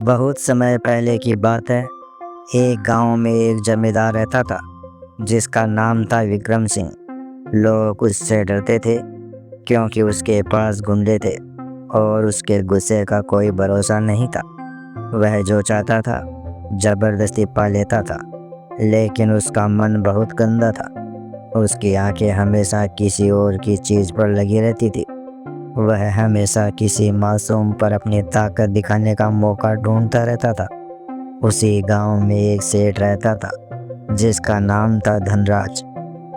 बहुत समय पहले की बात है। एक गांव में एक जमींदार रहता था जिसका नाम था विक्रम सिंह। लोग उससे डरते थे क्योंकि उसके पास गुंडे थे और उसके गुस्से का कोई भरोसा नहीं था। वह जो चाहता था जबरदस्ती पा लेता था, लेकिन उसका मन बहुत गंदा था। उसकी आंखें हमेशा किसी और की चीज़ पर लगी रहती थी। वह हमेशा किसी मासूम पर अपनी ताकत दिखाने का मौका ढूंढता रहता था। उसी गांव में एक सेठ रहता था जिसका नाम था धनराज।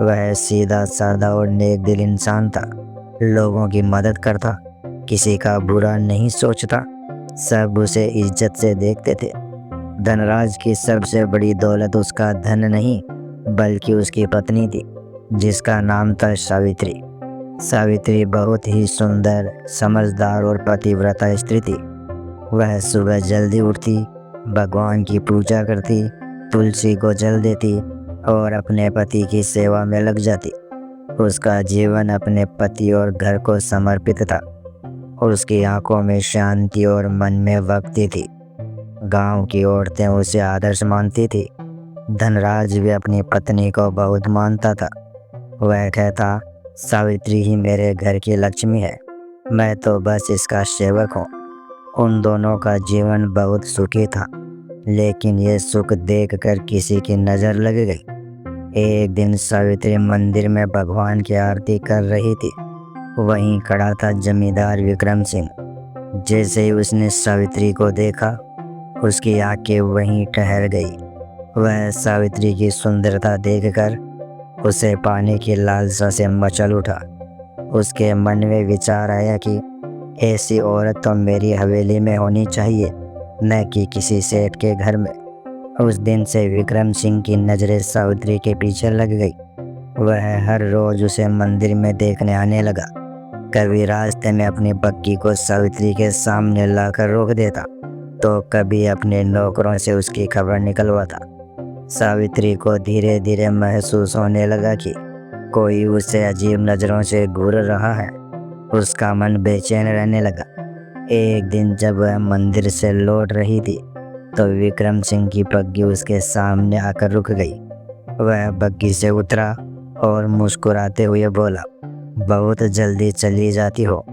वह सीधा साधा और नेक दिल इंसान था। लोगों की मदद करता, किसी का बुरा नहीं सोचता, सब उसे इज्जत से देखते थे। धनराज की सबसे बड़ी दौलत उसका धन नहीं बल्कि उसकी पत्नी थी जिसका नाम था सावित्री। सावित्री बहुत ही सुंदर, समझदार और पतिव्रता स्त्री थी। वह सुबह जल्दी उठती, भगवान की पूजा करती, तुलसी को जल देती और अपने पति की सेवा में लग जाती। उसका जीवन अपने पति और घर को समर्पित था। उसकी आंखों में शांति और मन में भक्ति थी। गांव की औरतें उसे आदर्श मानती थी। धनराज भी अपनी पत्नी को बहुत मानता था। वह कहता, सावित्री ही मेरे घर की लक्ष्मी है, मैं तो बस इसका सेवक हूँ। उन दोनों का जीवन बहुत सुखी था, लेकिन ये सुख देखकर किसी की नज़र लग गई। एक दिन सावित्री मंदिर में भगवान की आरती कर रही थी। वहीं खड़ा था जमींदार विक्रम सिंह। जैसे ही उसने सावित्री को देखा, उसकी आंखें वहीं ठहर गई। वह सावित्री की सुंदरता देखकर उसे पाने की लालसा से मचल उठा। उसके मन में विचार आया कि ऐसी औरत तो मेरी हवेली में होनी चाहिए, न कि किसी सेठ के घर में। उस दिन से विक्रम सिंह की नज़रें सावित्री के पीछे लग गई। वह हर रोज उसे मंदिर में देखने आने लगा। कभी रास्ते में अपनी बग्गी को सावित्री के सामने लाकर रोक देता, तो कभी अपने नौकरों से उसकी खबर निकलवाता। सावित्री को धीरे धीरे महसूस होने लगा कि कोई उसे अजीब नज़रों से घूर रहा है। उसका मन बेचैन रहने लगा। एक दिन जब वह मंदिर से लौट रही थी, तो विक्रम सिंह की बग्गी उसके सामने आकर रुक गई। वह बग्गी से उतरा और मुस्कुराते हुए बोला, बहुत जल्दी चली जाती हो,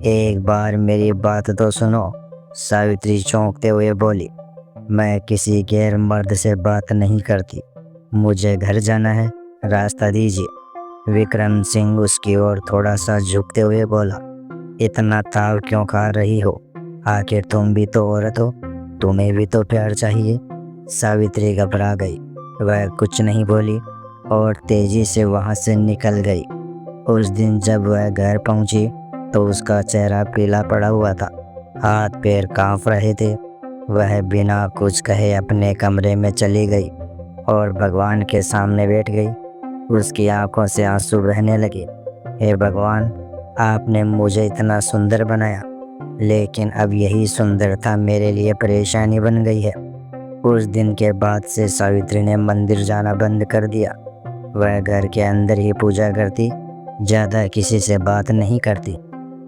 एक बार मेरी बात तो सुनो। सावित्री चौंकते हुए बोली, मैं किसी गैर मर्द से बात नहीं करती, मुझे घर जाना है, रास्ता दीजिए। विक्रम सिंह उसकी ओर थोड़ा सा झुकते हुए बोला, इतना ताव क्यों खा रही हो? आखिर तुम भी तो औरत हो, तुम्हें भी तो प्यार चाहिए। सावित्री घबरा गई। वह कुछ नहीं बोली और तेजी से वहाँ से निकल गई। उस दिन जब वह घर पहुँची, तो उसका चेहरा पीला पड़ा हुआ था, हाथ पैर कांप रहे थे। वह बिना कुछ कहे अपने कमरे में चली गई और भगवान के सामने बैठ गई। उसकी आंखों से आंसू बहने लगे। हे भगवान, आपने मुझे इतना सुंदर बनाया, लेकिन अब यही सुंदरता मेरे लिए परेशानी बन गई है। उस दिन के बाद से सावित्री ने मंदिर जाना बंद कर दिया। वह घर के अंदर ही पूजा करती, ज़्यादा किसी से बात नहीं करती।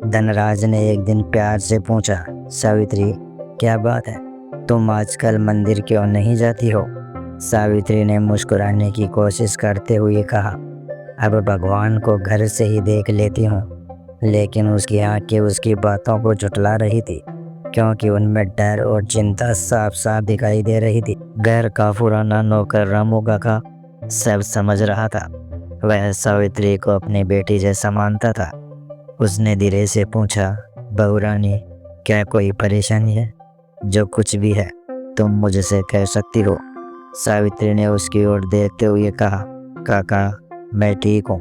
धनराज ने एक दिन प्यार से पूछा, सावित्री, क्या बात है, तुम आजकल मंदिर क्यों नहीं जाती हो? सावित्री ने मुस्कुराने की कोशिश करते हुए कहा, अब भगवान को घर से ही देख लेती हूँ। लेकिन उसकी आंखें उसकी बातों को झुठला रही थी, क्योंकि उनमें डर और चिंता साफ साफ दिखाई दे रही थी। घर का पुराना नौकर रामू काका सब समझ रहा था। वह सावित्री को अपनी बेटी जैसा मानता था। उसने धीरे से पूछा, बहू रानी, क्या कोई परेशानी है? जो कुछ भी है तुम मुझसे कह सकती हो। सावित्री ने उसकी ओर देखते हुए कहा, काका, मैं ठीक हूँ,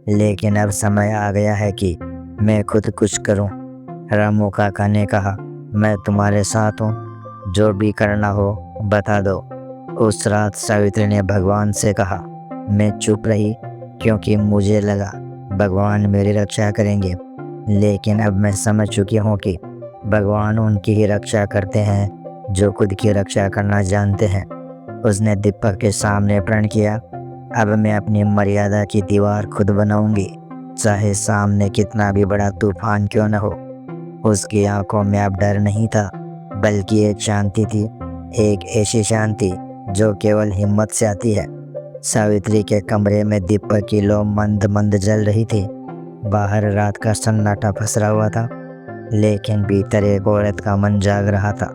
लेकिन अब समय आ गया है कि मैं खुद कुछ करूँ। रामू काका ने कहा, मैं तुम्हारे साथ हूँ, जो भी करना हो बता दो। उस रात सावित्री ने भगवान से कहा। मैं चुप रही क्योंकि मुझे लगा भगवान मेरी रक्षा करेंगे, लेकिन अब मैं समझ चुकी हूँ कि भगवान उनकी ही रक्षा करते हैं जो खुद की रक्षा करना जानते हैं। उसने दीपक के सामने प्रण किया, अब मैं अपनी मर्यादा की दीवार खुद बनाऊंगी, चाहे सामने कितना भी बड़ा तूफान क्यों न हो। उसकी आंखों में अब डर नहीं था, बल्कि एक शांति थी, एक ऐसी शांति जो केवल हिम्मत से आती है। सावित्री के कमरे में दीपक की लौ मंद मंद जल रही थी। बाहर रात का सन्नाटा पसरा हुआ था, लेकिन भीतर एक औरत का मन जाग रहा था।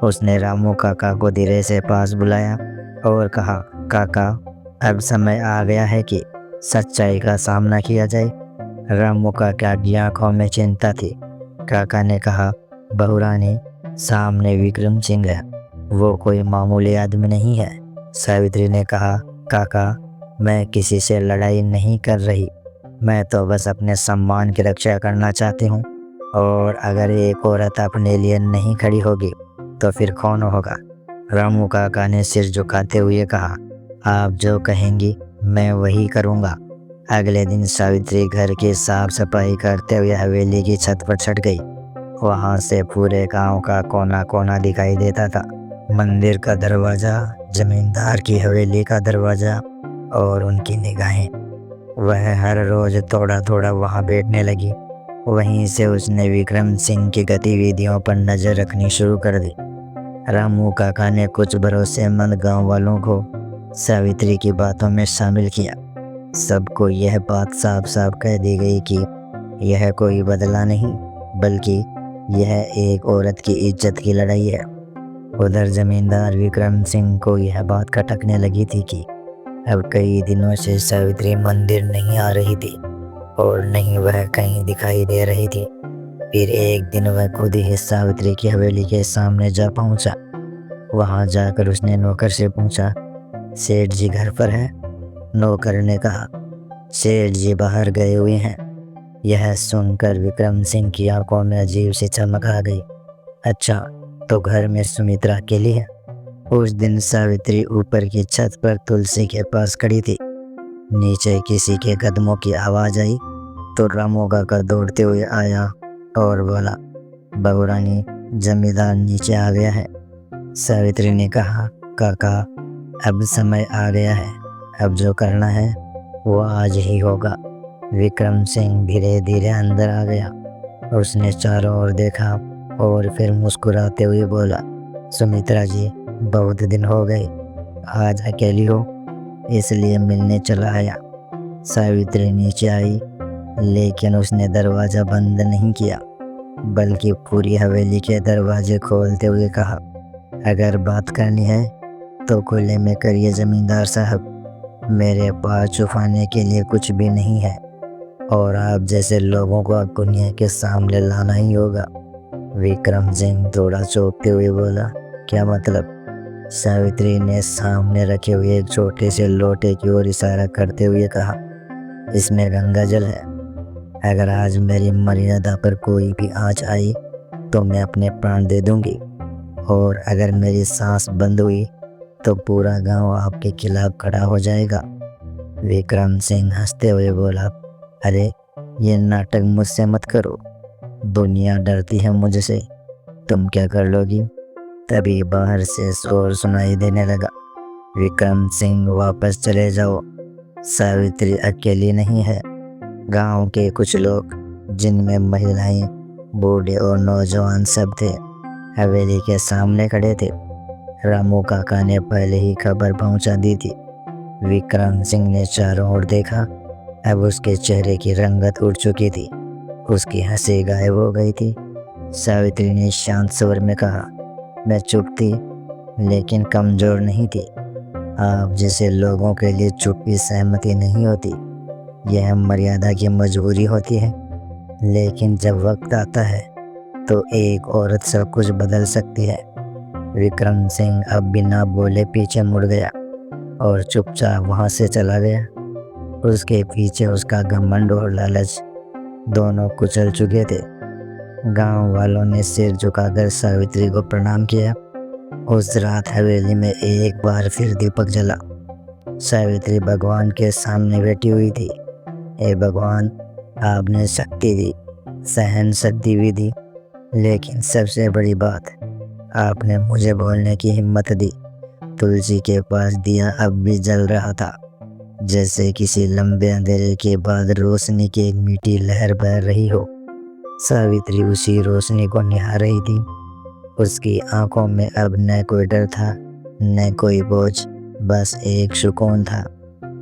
उसने रामू काका को धीरे से पास बुलाया और कहा, काका, अब समय आ गया है कि सच्चाई का सामना किया जाए। रामू काका की आंखों में चिंता थी। काका ने कहा, बहुरानी, सामने विक्रम सिंह है, वो कोई मामूली आदमी नहीं है। सावित्री ने कहा, काका, मैं किसी से लड़ाई नहीं कर रही, मैं तो बस अपने सम्मान की रक्षा करना चाहती हूँ। और अगर एक औरत अपने लिए नहीं खड़ी होगी तो फिर कौन होगा? रामू काका ने सिर झुकाते हुए कहा, आप जो कहेंगी मैं वही करूँगा। अगले दिन सावित्री घर की साफ सफाई करते हुए हवेली की छत पर चढ़ गई। वहाँ से पूरे गांव का कोना कोना दिखाई देता था। मंदिर का दरवाज़ा, जमींदार की हवेली का दरवाज़ा और उनकी निगाहें। वह हर रोज़ थोड़ा थोड़ा वहाँ बैठने लगी। वहीं से उसने विक्रम सिंह की गतिविधियों पर नज़र रखनी शुरू कर दी। रामू काका ने कुछ भरोसेमंद गांव वालों को सावित्री की बातों में शामिल किया। सबको यह बात साफ साफ कह दी गई कि यह कोई बदला नहीं, बल्कि यह एक औरत की इज्जत की लड़ाई है। उधर जमींदार विक्रम सिंह को यह बात खटकने लगी थी कि अब कई दिनों से सावित्री मंदिर नहीं आ रही थी और नहीं वह कहीं दिखाई दे रही थी। फिर एक दिन वह खुद ही सावित्री की हवेली के सामने जा पहुंचा। वहां जाकर उसने नौकर से पूछा, सेठ जी घर पर है? नौकर ने कहा, सेठ जी बाहर गए हुए हैं। यह सुनकर विक्रम सिंह की आंखों में अजीब सी चमक आ गई। अच्छा, तो घर में सुमित्रा अकेली है? उस दिन सावित्री ऊपर की छत पर तुलसी के पास खड़ी थी। नीचे किसी के कदमों की आवाज़ आई तो रामू काका दौड़ते हुए आया और बोला, बहुरानी, जमींदार नीचे आ गया है। सावित्री ने कहा, काका, अब समय आ गया है, अब जो करना है वो आज ही होगा। विक्रम सिंह धीरे धीरे अंदर आ गया। उसने चारों ओर देखा और फिर मुस्कुराते हुए बोला, सुमित्रा जी, बहुत दिन हो गए, आज अकेली हो इसलिए मिलने चला आया। सावित्री नीचे आई, लेकिन उसने दरवाज़ा बंद नहीं किया, बल्कि पूरी हवेली के दरवाजे खोलते हुए कहा, अगर बात करनी है तो खुले में करिए जमींदार साहब, मेरे पास छुपाने के लिए कुछ भी नहीं है और आप जैसे लोगों को अब दुनिया के सामने लाना ही होगा। विक्रम सिंह थोड़ा चौंकते हुए बोला, क्या मतलब? सावित्री ने सामने रखे हुए एक छोटे से लोटे की ओर इशारा करते हुए कहा, इसमें गंगा जल है। अगर आज मेरी मर्यादा पर कोई भी आँच आई तो मैं अपने प्राण दे दूंगी, और अगर मेरी सांस बंद हुई तो पूरा गांव आपके खिलाफ खड़ा हो जाएगा। विक्रम सिंह हंसते हुए बोला, अरे ये नाटक मुझसे मत करो, दुनिया डरती है मुझसे, तुम क्या कर लोगी? तभी बाहर से शोर सुनाई देने लगा, विक्रम सिंह वापस चले जाओ, सावित्री अकेली नहीं है। गांव के कुछ लोग, जिनमें महिलाएं, बूढ़े और नौजवान सब थे, हवेली के सामने खड़े थे। रामू काका ने पहले ही खबर पहुंचा दी थी। विक्रम सिंह ने चारों ओर देखा। अब उसके चेहरे की रंगत उड़ चुकी थी, उसकी हंसी गायब हो गई थी। सावित्री ने शांत स्वर में कहा, मैं चुप थी लेकिन कमज़ोर नहीं थी। आप जैसे लोगों के लिए चुप्पी सहमति नहीं होती, यह मर्यादा की मजबूरी होती है। लेकिन जब वक्त आता है तो एक औरत सब कुछ बदल सकती है। विक्रम सिंह अब बिना बोले पीछे मुड़ गया और चुपचाप वहाँ से चला गया। उसके पीछे उसका घमंड और लालच दोनों कुचल चुके थे। गांव वालों ने सिर झुकाकर सावित्री को प्रणाम किया। उस रात हवेली में एक बार फिर दीपक जला। सावित्री भगवान के सामने बैठी हुई थी। हे भगवान, आपने शक्ति दी, सहन शक्ति भी दी, लेकिन सबसे बड़ी बात, आपने मुझे बोलने की हिम्मत दी। तुलसी के पास दिया अब भी जल रहा था, जैसे किसी लंबे अंधेरे के बाद रोशनी की एक मीठी लहर बह रही हो। सावित्री उसी रोशनी को निहार रही थी। उसकी आंखों में अब न कोई डर था न कोई बोझ, बस एक सुकून था।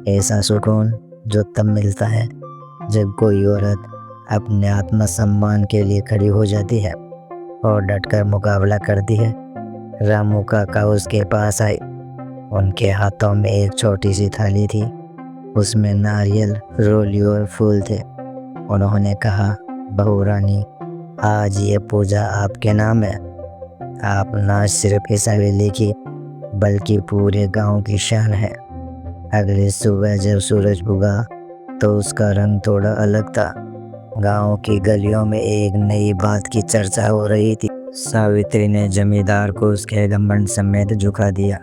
ऐसा सुकून जो तब मिलता है जब कोई औरत अपने आत्मसम्मान के लिए खड़ी हो जाती है और डटकर मुकाबला करती है। रामू काका उसके पास आए। उनके हाथों में एक छोटी सी थाली थी, उसमें नारियल, रोली और फूल थे। उन्होंने कहा, बहू रानी, आज ये पूजा आपके नाम है। आप ना सिर्फ इस हवेली की बल्कि पूरे गांव की शान है। अगली सुबह जब सूरज उगा तो उसका रंग थोड़ा अलग था। गांव की गलियों में एक नई बात की चर्चा हो रही थी। सावित्री ने जमींदार को उसके घमंड समेत झुका दिया।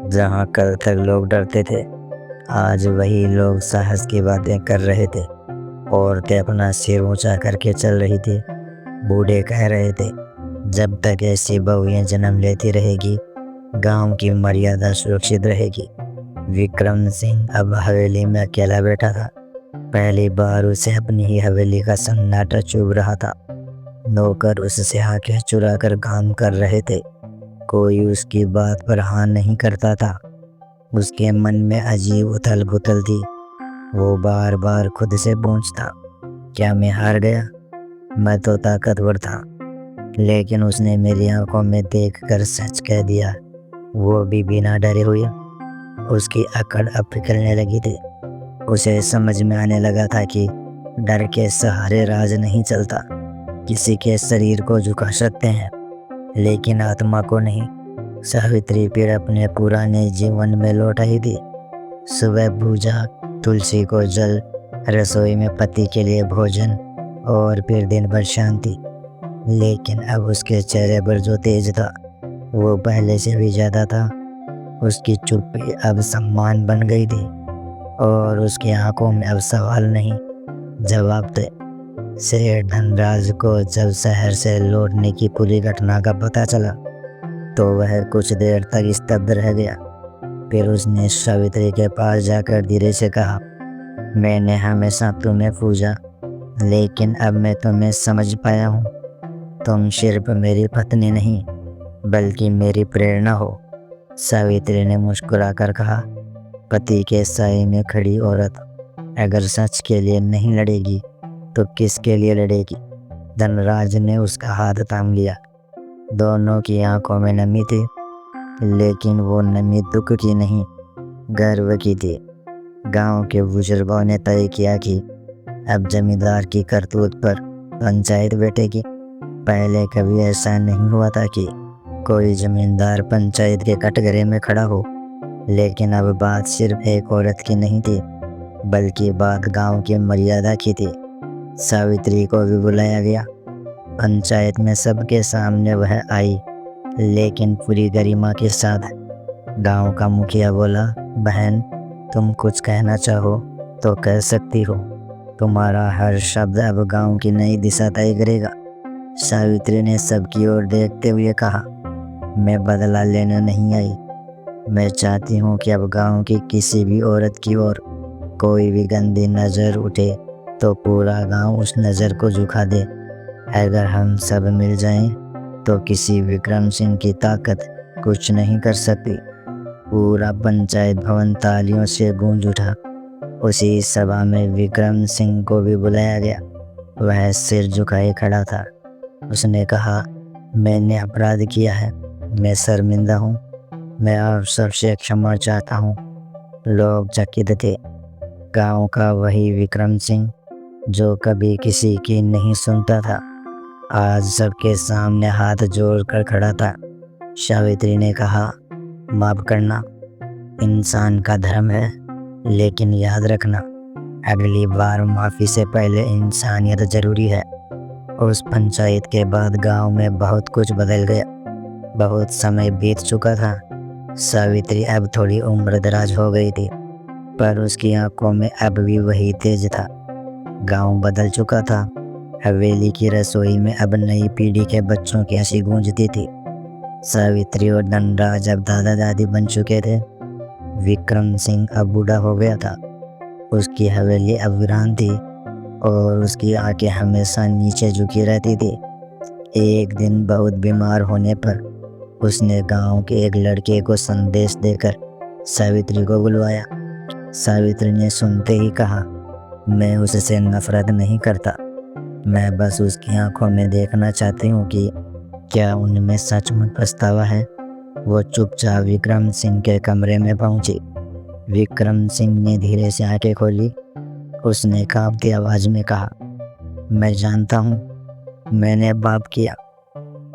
जहां कल तक लोग डरते थे, आज वही लोग साहस की बातें कर रहे थे। औरतें अपना सिर ऊंचा करके चल रही थी। बूढ़े कह रहे थे, जब तक ऐसी बहुएं जन्म लेती रहेगी, गांव की मर्यादा सुरक्षित रहेगी। विक्रम सिंह अब हवेली में अकेला बैठा था। पहली बार उसे अपनी ही हवेली का सन्नाटा चुभ रहा था। नौकर उससे आंखें चुरा कर काम कर रहे थे। कोई उसकी बात पर हाँ नहीं करता था। उसके मन में अजीब उथल पुथल थी। वो बार बार खुद से पूछता, क्या मैं हार गया? मैं तो ताकतवर था। लेकिन उसने मेरी आंखों में देखकर सच कह दिया, वो भी बिना डरे हुए। उसकी अकड़ अब फिकलने लगी थी। उसे समझ में आने लगा था कि डर के सहारे राज नहीं चलता। किसी के शरीर को झुका सकते हैं लेकिन आत्मा को नहीं। सावित्री फिर अपने पुराने जीवन में लौट आई थी। सुबह पूजा, तुलसी को जल, रसोई में पति के लिए भोजन और फिर दिन भर शांति। लेकिन अब उसके चेहरे पर जो तेज था वो पहले से भी ज़्यादा था। उसकी चुप्पी अब सम्मान बन गई थी और उसकी आंखों में अब सवाल नहीं, जवाब थे। सेठ धनराज को जब शहर से लौटने की पूरी घटना का पता चला तो वह कुछ देर तक स्तब्ध रह गया। फिर उसने सावित्री के पास जाकर धीरे से कहा, मैंने हमेशा तुम्हें पूजा, लेकिन अब मैं तुम्हें समझ पाया हूँ। तुम सिर्फ मेरी पत्नी नहीं बल्कि मेरी प्रेरणा हो। सावित्री ने मुस्कुराकर कहा, पति के साए में खड़ी औरत अगर सच के लिए नहीं लड़ेगी तो किसके लिए लड़ेगी? धनराज ने उसका हाथ थाम लिया। दोनों की आंखों में नमी थी, लेकिन वो नमी दुख की नहीं, गर्व की थी। गांव के बुजुर्गों ने तय किया कि अब जमींदार की करतूत पर पंचायत बैठेगी। पहले कभी ऐसा नहीं हुआ था कि कोई जमींदार पंचायत के कटघरे में खड़ा हो। लेकिन अब बात सिर्फ एक औरत की नहीं थी बल्कि बात गांव की मर्यादा की थी। सावित्री को भी बुलाया गया। पंचायत में सबके सामने वह आई, लेकिन पूरी गरिमा के साथ। गांव का मुखिया बोला, बहन, तुम कुछ कहना चाहो तो कह सकती हो। तुम्हारा हर शब्द अब गांव की नई दिशा तय करेगा। सावित्री ने सबकी ओर देखते हुए कहा, मैं बदला लेने नहीं आई। मैं चाहती हूँ कि अब गांव की किसी भी औरत की ओर कोई भी गंदी नज़र उठे तो पूरा गांव उस नज़र को झुका दे। अगर हम सब मिल जाएं तो किसी विक्रम सिंह की ताकत कुछ नहीं कर सकती। पूरा पंचायत भवन तालियों से गूंज उठा। उसी सभा में विक्रम सिंह को भी बुलाया गया। वह सिर झुकाए खड़ा था। उसने कहा, मैंने अपराध किया है, मैं शर्मिंदा हूँ, मैं आप सबसे क्षमा चाहता हूँ। लोग चकित थे। गांव का वही विक्रम सिंह जो कभी किसी की नहीं सुनता था, आज सबके सामने हाथ जोड़कर खड़ा था। सावित्री ने कहा, माफ करना इंसान का धर्म है, लेकिन याद रखना अगली बार माफ़ी से पहले इंसानियत ज़रूरी है। उस पंचायत के बाद गांव में बहुत कुछ बदल गया। बहुत समय बीत चुका था। सावित्री अब थोड़ी उम्रदराज हो गई थी, पर उसकी आंखों में अब भी वही तेज था। गांव बदल चुका था। हवेली की रसोई में अब नई पीढ़ी के बच्चों की हंसी गूंजती थी। सावित्री और धनराज अब दादा दादी बन चुके थे। विक्रम सिंह अब बूढ़ा हो गया था। उसकी हवेली अब वीरान थी और उसकी आंखें हमेशा नीचे झुकी रहती थी। एक दिन बहुत बीमार होने पर उसने गांव के एक लड़के को संदेश देकर सावित्री को बुलवाया। सावित्री ने सुनते ही कहा, मैं उससे नफरत नहीं करता, मैं बस उसकी आंखों में देखना चाहती हूँ कि क्या उनमें सचमुच पछतावा है। वो चुपचाप विक्रम सिंह के कमरे में पहुंची। विक्रम सिंह ने धीरे से आंखें खोली। उसने कांपती आवाज में कहा, मैं जानता हूँ मैंने पाप किया,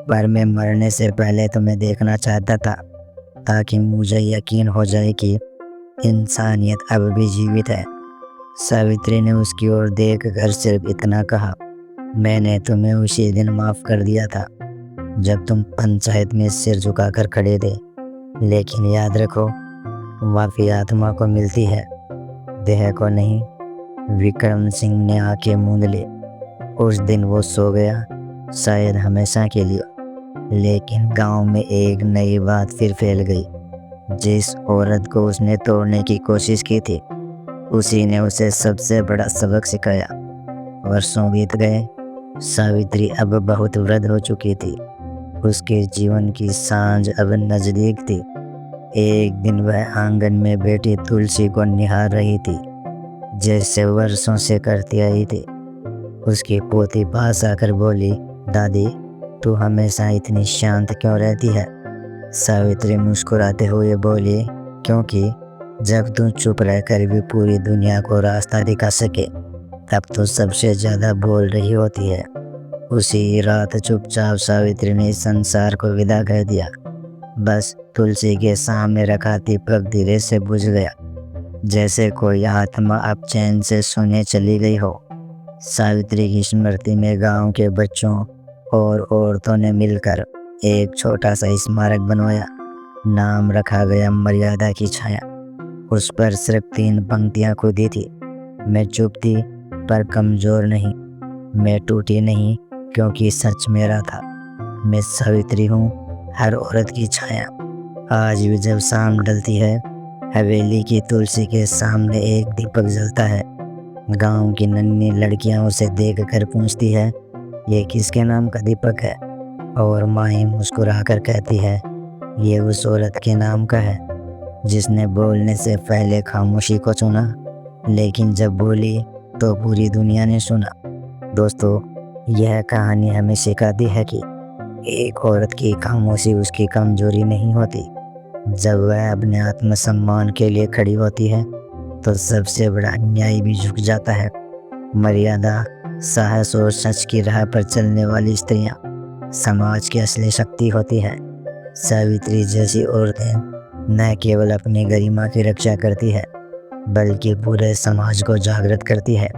पर मैं मरने से पहले तुम्हें देखना चाहता था ताकि मुझे यकीन हो जाए कि इंसानियत अब भी जीवित है। सावित्री ने उसकी ओर देख कर सिर्फ इतना कहा, मैंने तुम्हें उसी दिन माफ़ कर दिया था जब तुम पंचायत में सिर झुकाकर खड़े थे, लेकिन याद रखो, माफ़ी आत्मा को मिलती है, देह को नहीं। विक्रम सिंह ने आंखें मूंद ली। उस दिन वो सो गया, शायद हमेशा के लिए। लेकिन गांव में एक नई बात फिर फैल गई। जिस औरत को उसने तोड़ने की कोशिश की थी, उसी ने उसे सबसे बड़ा सबक सिखाया। वर्षों बीत गए। सावित्री अब बहुत वृद्ध हो चुकी थी। उसके जीवन की सांझ अब नजदीक थी। एक दिन वह आंगन में बैठी तुलसी को निहार रही थी, जैसे वर्षों से करती आई थी। उसकी पोती पास आकर बोली, दादी, तू हमेशा इतनी शांत क्यों रहती है? सावित्री मुस्कुराते हुए बोली, क्योंकि जब तू चुप रहकर भी पूरी दुनिया को रास्ता दिखा सके, तब तो सबसे ज़्यादा बोल रही होती है। उसी रात चुपचाप सावित्री ने संसार को विदा कर दिया। बस तुलसी के सामने रखा दीपक धीरे से बुझ गया, जैसे कोई आत्मा अब चैन से सोने चली गई हो। सावित्री की स्मृति में गांव के बच्चों और औरतों ने मिलकर एक छोटा सा स्मारक बनवाया। नाम रखा गया मर्यादा की छाया। उस पर सिर्फ 3 पंक्तियां खुदी थी, मैं चुप थी पर कमज़ोर नहीं, मैं टूटी नहीं क्योंकि सच मेरा था, मैं सावित्री हूँ, हर औरत की छाया। आज भी जब शाम ढलती है, हवेली की तुलसी के सामने एक दीपक जलता है। गांव की नन्ही लड़कियां उसे देखकर पूछती है, ये किसके नाम का दीपक है? और माई मुस्कुराकर कहती है, ये उस औरत के नाम का है जिसने बोलने से पहले खामोशी को चुना, लेकिन जब बोली तो पूरी दुनिया ने सुना। दोस्तों, यह कहानी हमें सिखाती है कि एक औरत की खामोशी उसकी कमजोरी नहीं होती। जब वह अपने आत्मसम्मान के लिए खड़ी होती है तो सबसे बड़ा अन्याय भी झुक जाता है। मर्यादा, साहस और सच की राह पर चलने वाली स्त्रियां समाज की असली शक्ति होती है। सावित्री जैसी औरतें न केवल अपनी गरिमा की रक्षा करती है, बल्कि पूरे समाज को जागृत करती है।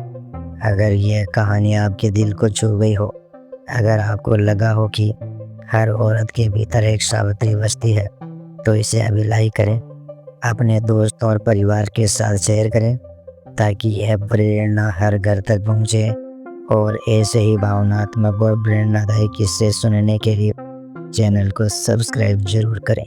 अगर यह कहानी आपके दिल को छू गई हो, अगर आपको लगा हो कि हर औरत के भीतर एक सावित्री बसती है, तो इसे अभी लाइक करें, अपने दोस्तों और परिवार के साथ शेयर करें, ताकि यह प्रेरणा हर घर तक पहुंचे। और ऐसे ही भावनात्मक और प्रेरणादायी किस्से सुनने के लिए चैनल को सब्सक्राइब जरूर करें।